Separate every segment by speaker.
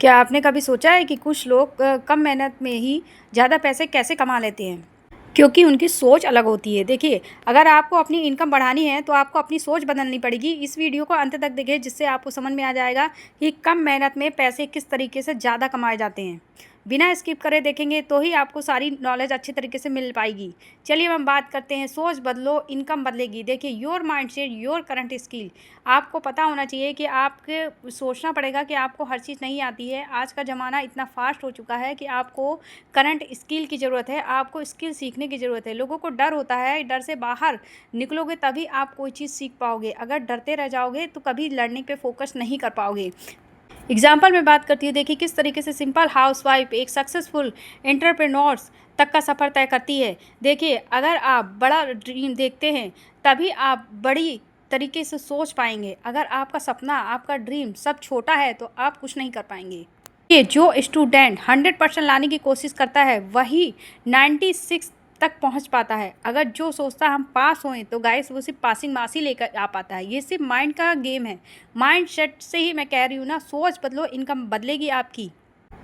Speaker 1: क्या आपने कभी सोचा है कि कुछ लोग कम मेहनत में ही ज़्यादा पैसे कैसे कमा लेते हैं? क्योंकि उनकी सोच अलग होती है। देखिए, अगर आपको अपनी इनकम बढ़ानी है तो आपको अपनी सोच बदलनी पड़ेगी। इस वीडियो को अंत तक देखिए, जिससे आपको समझ में आ जाएगा कि कम मेहनत में पैसे किस तरीके से ज़्यादा कमाए जाते हैं। बिना स्किप करे देखेंगे तो ही आपको सारी नॉलेज अच्छी तरीके से मिल पाएगी। चलिए अब हम बात करते हैं, सोच बदलो इनकम बदलेगी। देखिए, your mindset your current skill. आपको पता होना चाहिए कि आपके सोचना पड़ेगा कि आपको हर चीज़ नहीं आती है। आज का ज़माना इतना फास्ट हो चुका है कि आपको करंट स्किल की ज़रूरत है, आपको स्किल सीखने की ज़रूरत है। लोगों को डर होता है, डर से बाहर निकलोगे तभी आप कोई चीज़ सीख पाओगे। अगर डरते रह जाओगे तो कभी लर्निंग पे फोकस नहीं कर पाओगे। एग्जाम्पल में बात करती हूँ, देखिए किस तरीके से सिंपल हाउसवाइफ एक सक्सेसफुल एंटरप्रेन्योर्स तक का सफ़र तय करती है। देखिए, अगर आप बड़ा ड्रीम देखते हैं तभी आप बड़ी तरीके से सोच पाएंगे। अगर आपका सपना, आपका ड्रीम सब छोटा है तो आप कुछ नहीं कर पाएंगे। ये जो स्टूडेंट 100% लाने की कोशिश करता है वही 96 तक पहुंच पाता है। अगर जो सोचता है हम पास होएं तो गाइस वो सिर्फ पासिंग मार्क्स ही लेकर आ पाता है। ये सिर्फ माइंड का गेम है। माइंड सेट से ही मैं कह रही हूँ ना, सोच बदलो इनकम बदलेगी आपकी।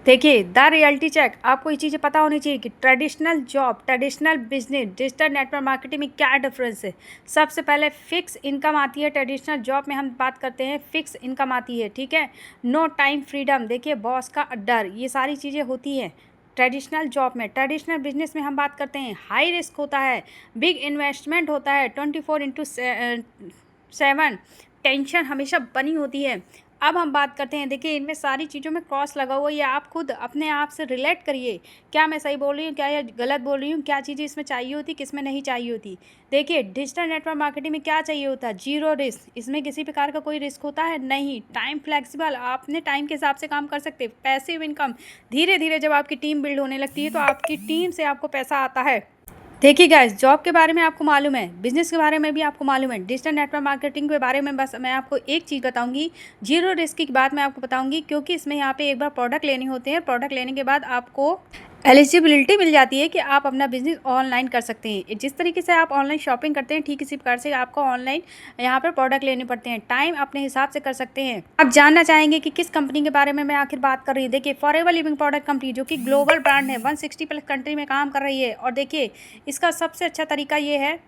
Speaker 1: देखिए, द रियलिटी चेक, आपको ये चीज़ें पता होनी चाहिए कि traditional job, traditional business, digital network marketing में क्या डिफरेंस है। सबसे पहले फिक्स इनकम आती है। ट्रेडिशनल जॉब में हम बात करते हैं फिक्स इनकम आती है, ठीक है। नो टाइम फ्रीडम, देखिए बॉस का डर, ये सारी चीज़ें होती हैं ट्रेडिशनल जॉब में। ट्रेडिशनल बिजनेस में हम बात करते हैं हाई रिस्क होता है, बिग इन्वेस्टमेंट होता है, 24/7 टेंशन हमेशा बनी होती है। अब हम बात करते हैं, देखिए इनमें सारी चीज़ों में क्रॉस लगा हुआ है। ये आप खुद अपने आप से रिलेट करिए, क्या मैं सही बोल रही हूँ, क्या ये गलत बोल रही हूँ, क्या चीज़ें इसमें चाहिए होती, किस में नहीं चाहिए होती। देखिए, डिजिटल नेटवर्क मार्केटिंग में क्या चाहिए होता है, जीरो रिस्क। इसमें किसी प्रकार का कोई रिस्क होता है नहीं। टाइम फ्लेक्सिबल, आप अपने टाइम के हिसाब से काम कर सकते हैं। पैसिव इनकम, धीरे धीरे जब आपकी टीम बिल्ड होने लगती है तो आपकी टीम से आपको पैसा आता है। देखिए गाइस, जॉब के बारे में आपको मालूम है, बिजनेस के बारे में भी आपको मालूम है, डिजिटल नेटवर्क मार्केटिंग के बारे में बस मैं आपको एक चीज़ बताऊंगी, जीरो रिस्क की बात मैं आपको बताऊंगी। क्योंकि इसमें यहाँ पे एक बार प्रोडक्ट लेने होते हैं, प्रोडक्ट लेने के बाद आपको एलिजिबिलिटी मिल जाती है कि आप अपना बिजनेस ऑनलाइन कर सकते हैं। जिस तरीके से आप ऑनलाइन शॉपिंग करते हैं ठीक इसी प्रकार से आपको ऑनलाइन यहाँ पर प्रोडक्ट लेने पड़ते हैं। टाइम अपने हिसाब से कर सकते हैं। आप जानना चाहेंगे कि किस कंपनी के बारे में मैं आखिर बात कर रही हूँ। देखिए, फॉरएवर लिविंग प्रोडक्ट कंपनी, जो कि ग्लोबल ब्रांड है, 160+ कंट्री में काम कर रही है। और देखिए, इसका सबसे अच्छा तरीका ये है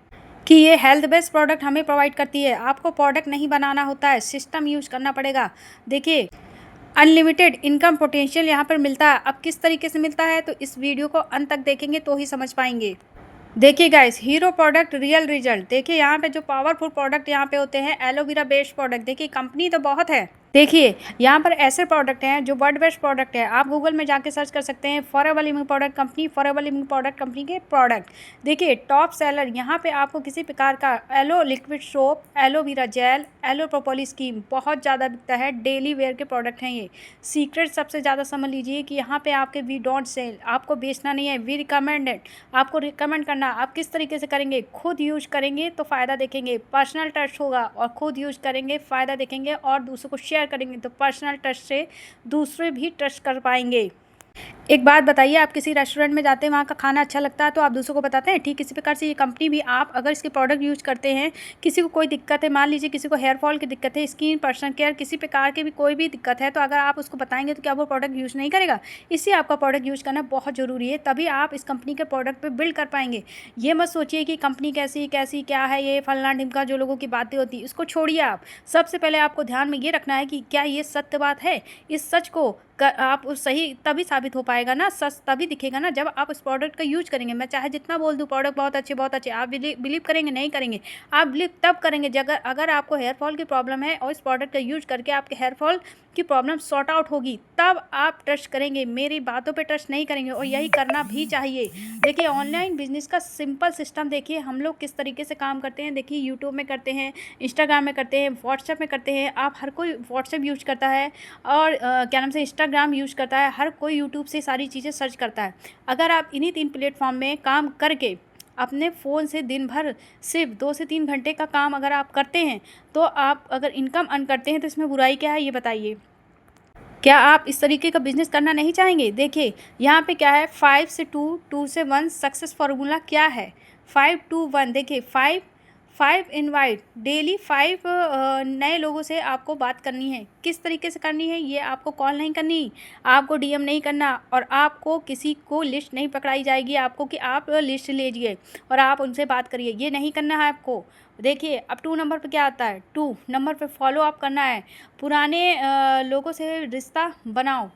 Speaker 1: कि ये हेल्थ बेस्ड प्रोडक्ट हमें प्रोवाइड करती है। आपको प्रोडक्ट नहीं बनाना होता है, सिस्टम यूज करना पड़ेगा। देखिए, अनलिमिटेड इनकम पोटेंशियल यहाँ पर मिलता है। अब किस तरीके से मिलता है तो इस वीडियो को अंत तक देखेंगे तो ही समझ पाएंगे। देखिए guys, hero product real result. देखिए, यहाँ पे जो पावरफुल प्रोडक्ट यहाँ पे होते हैं एलोवेरा बेस्ड प्रोडक्ट। देखिए, कंपनी तो बहुत है। देखिए, यहाँ पर ऐसे प्रोडक्ट हैं जो वर्ल्ड बेस्ट प्रोडक्ट है। आप गूगल में जाके सर्च कर सकते हैं forever living product company, forever living product company के प्रोडक्ट। देखिए, टॉप सेलर यहाँ पे आपको किसी प्रकार का aloe liquid soap, aloe vera gel, aloe propolis cream बहुत ज़्यादा बिकता है। डेली वेयर के प्रोडक्ट हैं ये। सीक्रेट सबसे ज़्यादा समझ लीजिए कि यहाँ पे आपके वी डोंट सेल, आपको बेचना नहीं है, वी रिकमेंडेड, आपको रिकमेंड करना। आप किस तरीके से करेंगे, खुद यूज करेंगे तो फ़ायदा देखेंगे, पर्सनल टच होगा, और खुद यूज करेंगे फ़ायदा देखेंगे, और दूसरों को शेयर करेंगे तो पर्सनल टच से दूसरे भी टच कर पाएंगे। एक बात बताइए, आप किसी रेस्टोरेंट में जाते हैं, वहाँ का खाना अच्छा लगता है तो आप दूसरों को बताते हैं। ठीक इसी प्रकार से ये कंपनी भी, आप अगर इसके प्रोडक्ट यूज करते हैं, किसी को कोई दिक्कत है, मान लीजिए किसी को हेयर फॉल की दिक्कत है, स्किन, पर्सनल केयर, किसी प्रकार की भी कोई भी दिक्कत है, तो अगर आप उसको बताएंगे तो क्या वो प्रोडक्ट यूज नहीं करेगा। इसलिए आपका प्रोडक्ट यूज करना बहुत ज़रूरी है, तभी आप इस कंपनी के प्रोडक्ट पर बिल्ड कर पाएंगे। ये मत सोचिए कि कंपनी कैसी कैसी क्या है, ये फलना ढिमका जो लोगों की बातें होती है, इसको छोड़िए। आप सबसे पहले आपको ध्यान में ये रखना है कि क्या ये सत्य बात है। इस सच को आप सही तभी साबित हो पाएगा ना, सच तभी दिखेगा ना जब आप उस प्रोडक्ट का यूज करेंगे। मैं चाहे जितना बोल दूं प्रोडक्ट बहुत अच्छे बहुत अच्छे, आप बिलीव करेंगे नहीं करेंगे। आप बिलीव तब करेंगे जब अगर आपको हेयर फॉल की प्रॉब्लम है और इस प्रोडक्ट का यूज करके आपके हेयर फॉल की प्रॉब्लम सॉर्ट आउट होगी, तब आप ट्रस्ट करेंगे। मेरी बातों पे ट्रस्ट नहीं करेंगे, और यही करना भी चाहिए। देखिए, ऑनलाइन बिजनेस का सिंपल सिस्टम देखिए हम लोग किस तरीके से काम करते हैं। देखिए, यूट्यूब में करते हैं, इंस्टाग्राम में करते हैं, व्हाट्सएप में करते हैं। आप हर कोई व्हाट्सएप यूज करता है, और क्या नाम से इंस्टाग्राम यूज करता है, हर कोई यूट्यूब से सारी चीज़ें सर्च करता है। अगर आप इन्हीं 3 प्लेटफॉर्म में काम करके अपने फ़ोन से दिन भर सिर्फ 2 से 3 घंटे का काम अगर आप करते हैं, तो आप अगर इनकम अर्न करते हैं तो इसमें बुराई क्या है, ये बताइए। क्या आप इस तरीके का बिजनेस करना नहीं चाहेंगे। देखिए, यहाँ पे क्या है, 5 से 2, 2 से 1 सक्सेस फार्मूला क्या है, 5 to 1। देखिए, 5 5 इनवाइट, डेली 5 नए लोगों से आपको बात करनी है। किस तरीके से करनी है? ये आपको कॉल नहीं करनी, आपको डीएम नहीं करना, और आपको किसी को लिस्ट नहीं पकड़ाई जाएगी आपको कि आप लिस्ट लीजिए और आप उनसे बात करिए, ये नहीं करना है आपको। देखिए अब 2 नंबर पे क्या आता है, 2 नंबर पे फॉलो अप करना है। पुराने लोगों से रिश्ता बनाओ।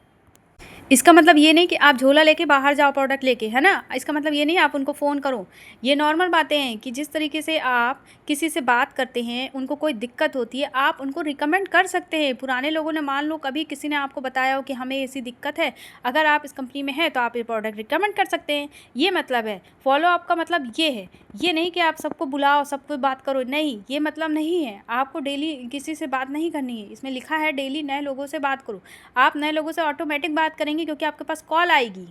Speaker 1: इसका मतलब ये नहीं कि आप झोला लेके बाहर जाओ प्रोडक्ट लेके, है ना? इसका मतलब ये नहीं आप उनको फ़ोन करो। ये नॉर्मल बातें हैं कि जिस तरीके से आप किसी से बात करते हैं, उनको कोई दिक्कत होती है, आप उनको रिकमेंड कर सकते हैं। पुराने लोगों ने, मान लो कभी किसी ने आपको बताया हो कि हमें ऐसी दिक्कत है, अगर आप इस कंपनी में हैं तो आप ये प्रोडक्ट रिकमेंड कर सकते हैं। ये मतलब है फॉलो अप का मतलब ये है। ये नहीं कि आप सबको बुलाओ, सबको बात करो, नहीं, ये मतलब नहीं है। आपको डेली किसी से बात नहीं करनी है। इसमें लिखा है डेली नए लोगों से बात करो। आप नए लोगों से ऑटोमेटिक बात करेंगे क्योंकि आपके पास कॉल आएगी।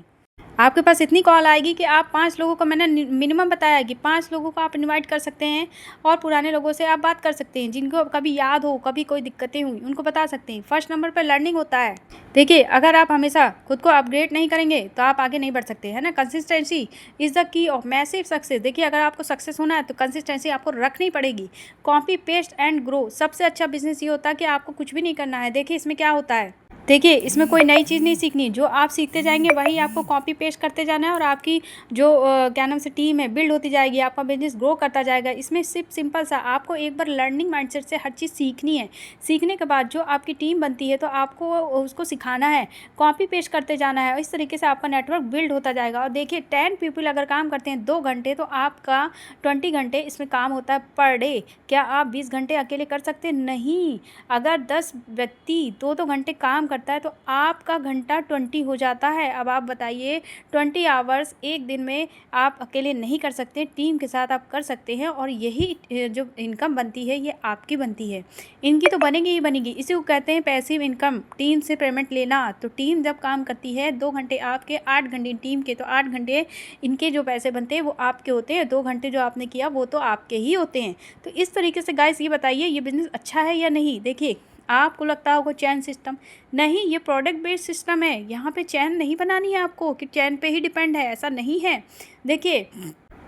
Speaker 1: आपके पास इतनी कॉल आएगी कि आप 5 लोगों को, मैंने मिनिमम बताया कि 5 लोगों को आप इनवाइट कर सकते हैं और पुराने लोगों से आप बात कर सकते हैं। जिनको कभी याद हो, कभी कोई दिक्कतें हुई, उनको बता सकते हैं। फर्स्ट नंबर पर लर्निंग होता है। देखिए अगर आप हमेशा खुद को अपग्रेड नहीं करेंगे तो आप आगे नहीं बढ़ सकते, है ना? Consistency is the key of massive success. देखिए अगर आपको सक्सेस होना है तो कंसिस्टेंसी आपको रखनी पड़ेगी। Copy paste and grow. सबसे अच्छा बिजनेस ये होता है कि आपको कुछ भी नहीं करना है। देखिए इसमें क्या होता है, देखिए इसमें कोई नई चीज़ नहीं सीखनी। जो आप सीखते जाएंगे वही आपको कॉपी पेस्ट करते जाना है और आपकी जो क्या नाम से टीम है बिल्ड होती जाएगी, आपका बिजनेस ग्रो करता जाएगा। इसमें सिर्फ सिंपल सा आपको एक बार लर्निंग माइंडसेट से हर चीज़ सीखनी है। सीखने के बाद जो आपकी टीम बनती है तो आपको उसको सिखाना है, कॉपी पेस्ट करते जाना है और इस तरीके से आपका नेटवर्क बिल्ड होता जाएगा। और देखिए 10 पीपल अगर काम करते हैं 2 घंटे तो आपका 20 घंटे इसमें काम होता है पर डे। क्या आप 20 घंटे अकेले कर सकते हैं? नहीं। अगर 10 व्यक्ति 2-2 घंटे काम करता है तो आपका घंटा 20 हो जाता है। अब आप बताइए 20 आवर्स एक दिन में आप अकेले नहीं कर सकते, टीम के साथ आप कर सकते हैं और यही जो इनकम बनती है ये आपकी बनती है। इनकी तो बनेगी ही बनेगी। इसी को कहते हैं पैसिव इनकम, टीम से पेमेंट लेना। तो टीम जब काम करती है 2 घंटे आपके, 8 घंटे टीम के, तो 8 घंटे इनके जो पैसे बनते हैं वो आपके होते हैं। 2 घंटे जो आपने किया वो तो आपके ही होते हैं। तो इस तरीके से गाइस ये बताइए ये बिज़नेस अच्छा है या नहीं। देखिए आपको लगता होगा चैन सिस्टम, नहीं, ये प्रोडक्ट बेस्ड सिस्टम है। यहाँ पे चैन नहीं बनानी है आपको कि चैन पे ही डिपेंड है, ऐसा नहीं है।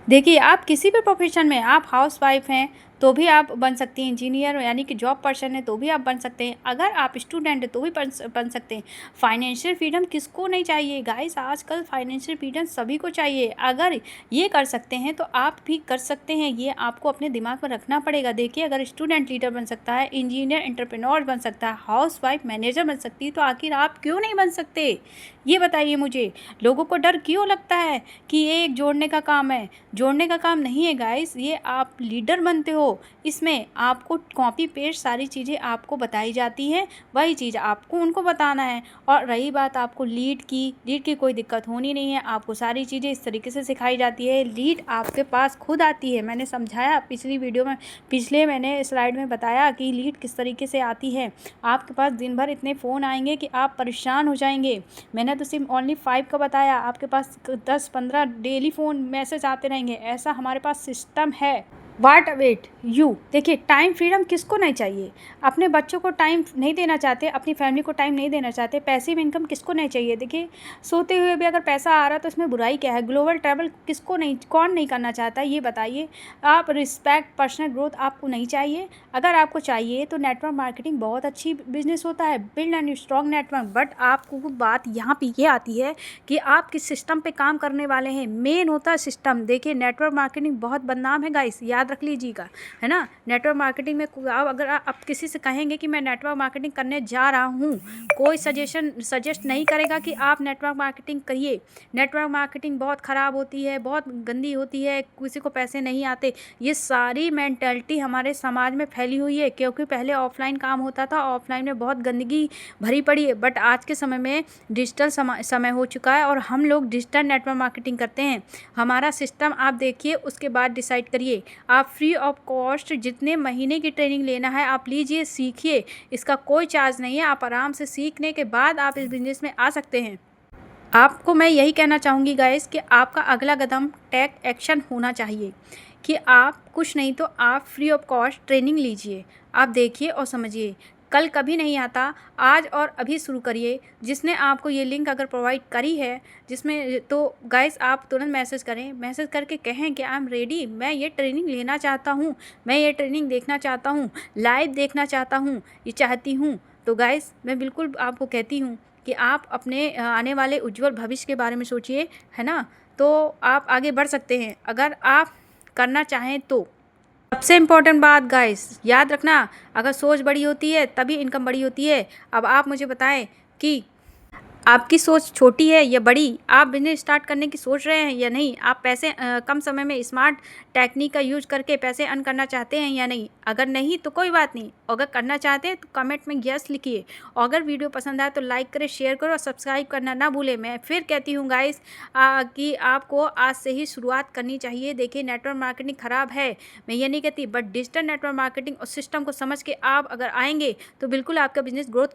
Speaker 1: देखिए आप किसी भी प्रोफेशन में, आप हाउस वाइफ हैं तो भी आप बन सकती हैं, इंजीनियर यानी कि जॉब पर्सन है तो भी आप बन सकते हैं, अगर आप स्टूडेंट हैं तो भी बन सकते हैं। फाइनेंशियल फ्रीडम किसको नहीं चाहिए गाइस? आजकल फाइनेंशियल फ्रीडम सभी को चाहिए। अगर ये कर सकते हैं तो आप भी कर सकते हैं, ये आपको अपने दिमाग में रखना पड़ेगा। देखिए अगर स्टूडेंट लीडर बन सकता है, इंजीनियर एंटरप्रेन्योर बन सकता है, हाउस वाइफ मैनेजर बन सकती है, तो आखिर आप क्यों नहीं बन सकते? ये बताइए मुझे। लोगों को डर क्यों लगता है कि ये एक जोड़ने का काम है? जोड़ने का काम नहीं है गाइस, ये आप लीडर बनते हो। इसमें आपको कॉपी पेस्ट सारी चीज़ें आपको बताई जाती हैं, वही चीज़ आपको उनको बताना है। और रही बात आपको लीड की कोई दिक्कत होनी नहीं है। आपको सारी चीज़ें इस तरीके से सिखाई जाती है, लीड आपके पास खुद आती है। मैंने समझाया पिछली वीडियो में, पिछले मैंने स्लाइड में बताया कि लीड किस तरीके से आती है। आपके पास दिन भर इतने फ़ोन आएंगे कि आप परेशान हो जाएंगे। मैंने तो सिर्फ ओनली 5 का बताया, आपके पास 10-15 डेली फ़ोन मैसेज आते रहेंगे। ऐसा हमारे पास सिस्टम है। वाट अवेट यू। देखिए टाइम फ्रीडम किसको नहीं चाहिए? अपने बच्चों को टाइम नहीं देना चाहते, अपनी फैमिली को टाइम नहीं देना चाहते, पैसिव इनकम किसको नहीं चाहिए? देखिए सोते हुए भी अगर पैसा आ रहा है तो इसमें बुराई क्या है? ग्लोबल ट्रैवल किसको नहीं, कौन नहीं करना चाहता है ये बताइए? आप रिस्पेक्ट, पर्सनल ग्रोथ आपको नहीं चाहिए? अगर आपको चाहिए तो नेटवर्क मार्केटिंग बहुत अच्छी बिजनेस होता है, build and strong network. But आपको बात यहाँ पे ये आती है कि आप किस सिस्टम पे काम करने वाले हैं, मेन होता है सिस्टम। देखिए नेटवर्क मार्केटिंग बहुत बदनाम है गाइस, याद रख लीजिएगा, है ना? नेटवर्क मार्केटिंग में अगर आप किसी से कहेंगे कि मैं नेटवर्क मार्केटिंग करने जा रहा हूँ, कोई सजेस्ट नहीं करेगा कि आप नेटवर्क मार्केटिंग करिए। नेटवर्क मार्केटिंग बहुत ख़राब होती है, बहुत गंदी होती है, किसी को पैसे नहीं आते। ये सारी मेंटालिटी हमारे समाज में फैली हुई है क्योंकि पहले ऑफलाइन काम होता था, ऑफलाइन में बहुत गंदगी भरी पड़ी है। बट आज के समय में डिजिटल समय हो चुका है और हम लोग डिजिटल नेटवर्क मार्केटिंग करते हैं। हमारा सिस्टम आप देखिए, उसके बाद डिसाइड करिए। आप फ्री ऑफ कॉस्ट जितने महीने की ट्रेनिंग लेना है आप लीजिए, सीखिए, इसका कोई चार्ज नहीं है। आप आराम से सीखने के बाद आप इस बिजनेस में आ सकते हैं। आपको मैं यही कहना चाहूँगी गाइस कि आपका अगला कदम टेक एक्शन होना चाहिए कि आप कुछ नहीं तो आप फ्री ऑफ कॉस्ट ट्रेनिंग लीजिए, आप देखिए और समझिए। कल कभी नहीं आता, आज और अभी शुरू करिए। जिसने आपको ये लिंक अगर प्रोवाइड करी है जिसमें, तो गाइस आप तुरंत मैसेज करें, मैसेज करके कहें कि आई एम रेडी, मैं ये ट्रेनिंग लेना चाहता हूँ, मैं ये ट्रेनिंग देखना चाहता हूँ, लाइव देखना चाहता हूँ, ये चाहती हूँ। तो गाइस मैं बिल्कुल आपको कहती हूँ कि आप अपने आने वाले उज्जवल भविष्य के बारे में सोचिए, है ना। तो आप आगे बढ़ सकते हैं अगर आप करना चाहें तो। सबसे इम्पोर्टेंट बात गाइस याद रखना, अगर सोच बड़ी होती है तभी इनकम बड़ी होती है। अब आप मुझे बताएं कि आपकी सोच छोटी है या बड़ी, आप बिजनेस स्टार्ट करने की सोच रहे हैं या नहीं, आप पैसे कम समय में स्मार्ट टेक्निक का यूज करके पैसे अर्न करना चाहते हैं या नहीं। अगर नहीं तो कोई बात नहीं, अगर करना चाहते हैं तो कमेंट में यस लिखिए। और अगर वीडियो पसंद आए तो लाइक करें, शेयर करो और सब्सक्राइब करना ना भूलें। मैं फिर कहती हूँ गाइस कि आपको आज से ही शुरुआत करनी चाहिए। देखिए नेटवर्क मार्केटिंग ख़राब है, मैं ये नहीं कहती, बट डिजिटल नेटवर्क मार्केटिंग और सिस्टम को समझ के आप अगर आएंगे तो बिल्कुल आपका बिजनेस ग्रोथ